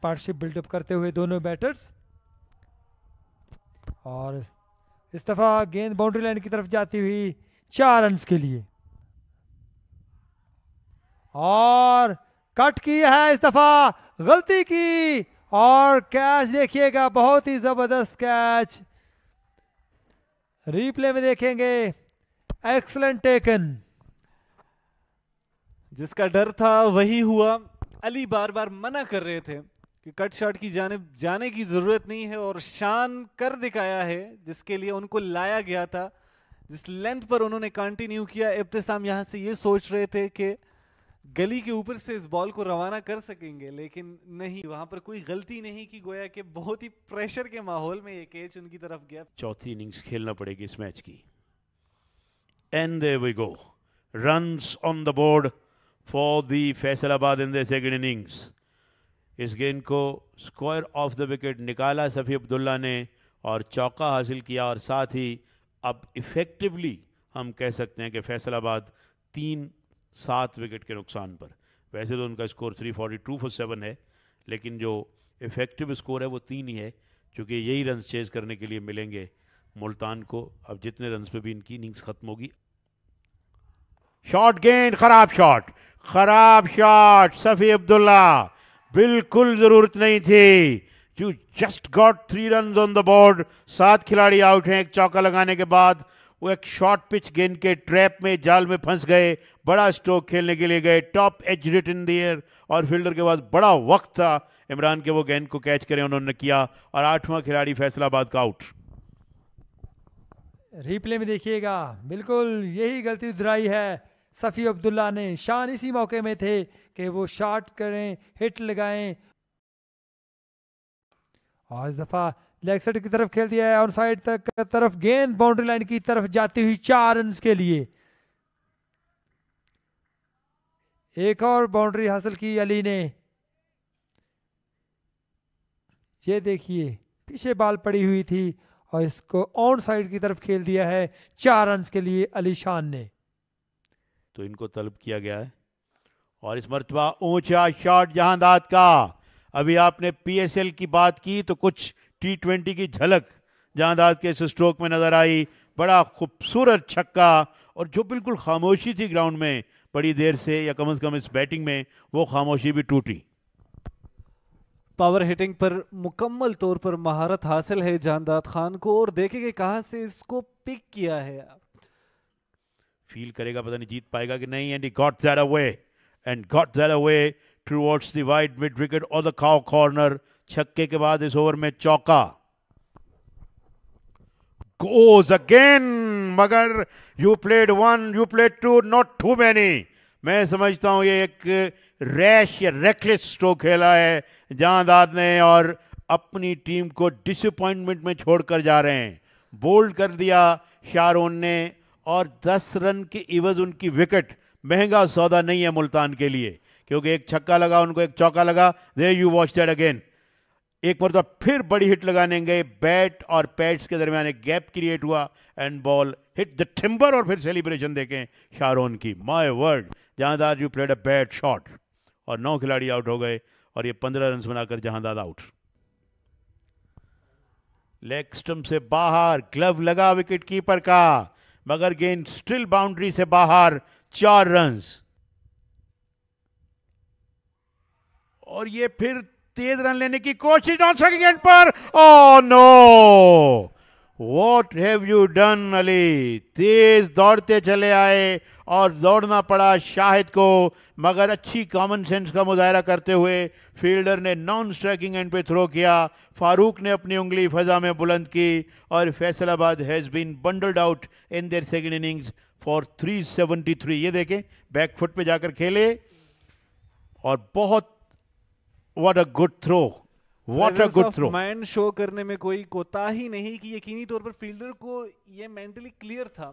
Partnership buildup करते हुए दोनों बैटर्स। और इस दफा गेंद बाउंड्री लाइन की तरफ जाती हुई 4 रन के लिए, और कट की है इस दफा, गलती की, और कैच देखिएगा, बहुत ही जबरदस्त कैच, रिप्ले में देखेंगे, एक्सलेंट टेकन। जिसका डर था वही हुआ। अली बार बार मना कर रहे थे कि कट शॉट की जानिब जाने की जरूरत नहीं है, और शान कर दिखाया है जिसके लिए उनको लाया गया था। जिस लेंथ पर उन्होंने कंटिन्यू किया, इब्तिसाम यहां से ये सोच रहे थे कि गली के ऊपर से इस बॉल को रवाना कर सकेंगे, लेकिन नहीं, वहां पर कोई गलती नहीं की, गोया कि बहुत ही प्रेशर के माहौल में ये कैच उनकी तरफ गया। चौथी इनिंग्स खेलना पड़ेगी इस मैच की। And there we go, runs on the board for the Faisalabad in the second innings. इस गेंद को स्क्वायर ऑफ द विकेट निकाला सफ़ी अब्दुल्ला ने और चौका हासिल किया, और साथ ही अब इफ़ेक्टिवली हम कह सकते हैं कि फैसलाबाद 3-7 विकेट के नुकसान पर, वैसे तो उनका स्कोर 342 फॉर 7 है, लेकिन जो इफ़ेक्टिव स्कोर है वो 3 ही है, क्योंकि यही रन चेज करने के लिए मिलेंगे मुल्तान को। अब जितने रन पे भी इनकी इनिंग्स खत्म होगी। शॉट गेंद, खराब शॉट सफ़ी अब्दुल्ला, बिल्कुल ज़रूरत नहीं थी। You just got 3 run on the board, 7 खिलाड़ी आउट हैं एक चौका लगाने के बाद। वो एक शॉर्ट पिच गेंद के ट्रैप में, जाल में फंस गए, बड़ा स्ट्रोक खेलने के लिए गए, top edge hit in the air, और फील्डर के पास बड़ा वक्त था इमरान के वो गेंद को कैच करें, उन्होंने किया, और 8वां खिलाड़ी फैसलाबाद का आउट। रिप्ले में देखिएगा, बिल्कुल यही गलती दोहराई है सफ़ी अब्दुल्ला ने। शान इसी मौके में थे कि वो शॉट करें, हिट लगाएं, और इस दफा लेग साइड की तरफ खेल दिया है, और साइड तक तरफ गेंद बाउंड्री लाइन की तरफ जाती हुई 4 रन के लिए। एक और बाउंड्री हासिल की अली ने। ये देखिए, पीछे बॉल पड़ी हुई थी और इसको ऑन साइड की तरफ खेल दिया है 4 रन के लिए अली शान ने। तो इनको तलब किया गया है, और इस मरतबा ऊंचा शॉट जहांदाद का। अभी आपने पीएसएल की बात की तो कुछ T20 की झलक जहांदाद के इस स्ट्रोक में नजर आई। बड़ा खूबसूरत छक्का, और जो बिल्कुल खामोशी थी ग्राउंड में बड़ी देर से, या कम से कम इस बैटिंग में, वो खामोशी भी टूटी। पावर हिटिंग पर मुकम्मल तौर पर महारत हासिल है जहांदाद खान को, और देखेंगे कहां से इसको पिक किया है। फील करेगा, पता नहीं जीत पाएगा कि नहीं, and he got that away towards the wide mid wicket और द काउ कॉर्नर। छक्के के बाद इस ओवर में चौका, गोज अगेन, मगर you played 1, you played 2, not too many. मैं समझता हूं ये एक रैश या रेकलेस स्ट्रोक खेला है जहांदाद ने, और अपनी टीम को डिसअपॉइंटमेंट में छोड़कर जा रहे हैं। बोल्ड कर दिया शाहरुन ने, और 10 रन के इवज उनकी विकेट महंगा सौदा नहीं है मुल्तान के लिए, क्योंकि एक छक्का लगा उनको, एक चौका लगा। There you watch that again, एक बार तो फिर बड़ी हिट लगाने गए, बैट और पैड्स के दरमियान एक गैप क्रिएट हुआ, and ball hit the timber, और फिर सेलिब्रेशन देखें शाहरुन की। My word, Jahandad you played a bad shot, और 9 खिलाड़ी आउट हो गए, और ये 15 रन बनाकर जहांदाद आउट। लेग स्टंप से बाहर, ग्लव लगा विकेट कीपर का, मगर गेंद स्टिल बाउंड्री से बाहर। 4 रन, और ये फिर तेज रन लेने की कोशिश ऑन सेकंड एंड पर। Oh no, what have you done Ali. तेज दौड़ते चले आए और दौड़ना पड़ा शाहिद को, मगर अच्छी कॉमन सेंस का मुजाहरा करते हुए फील्डर ने नॉन स्ट्राइकिंग एंड पे थ्रो किया। फारूक ने अपनी उंगली फजा में बुलंद की, और Faisalabad has been bundled out in their second innings for 373। ये देखें, बैक फुट पे जाकर खेले, और बहुत what a good throw, what a good throw. Mind show करने में कोई कोताही नहीं की, यकीनी तौर पर फील्डर को ये मेंटली क्लियर था।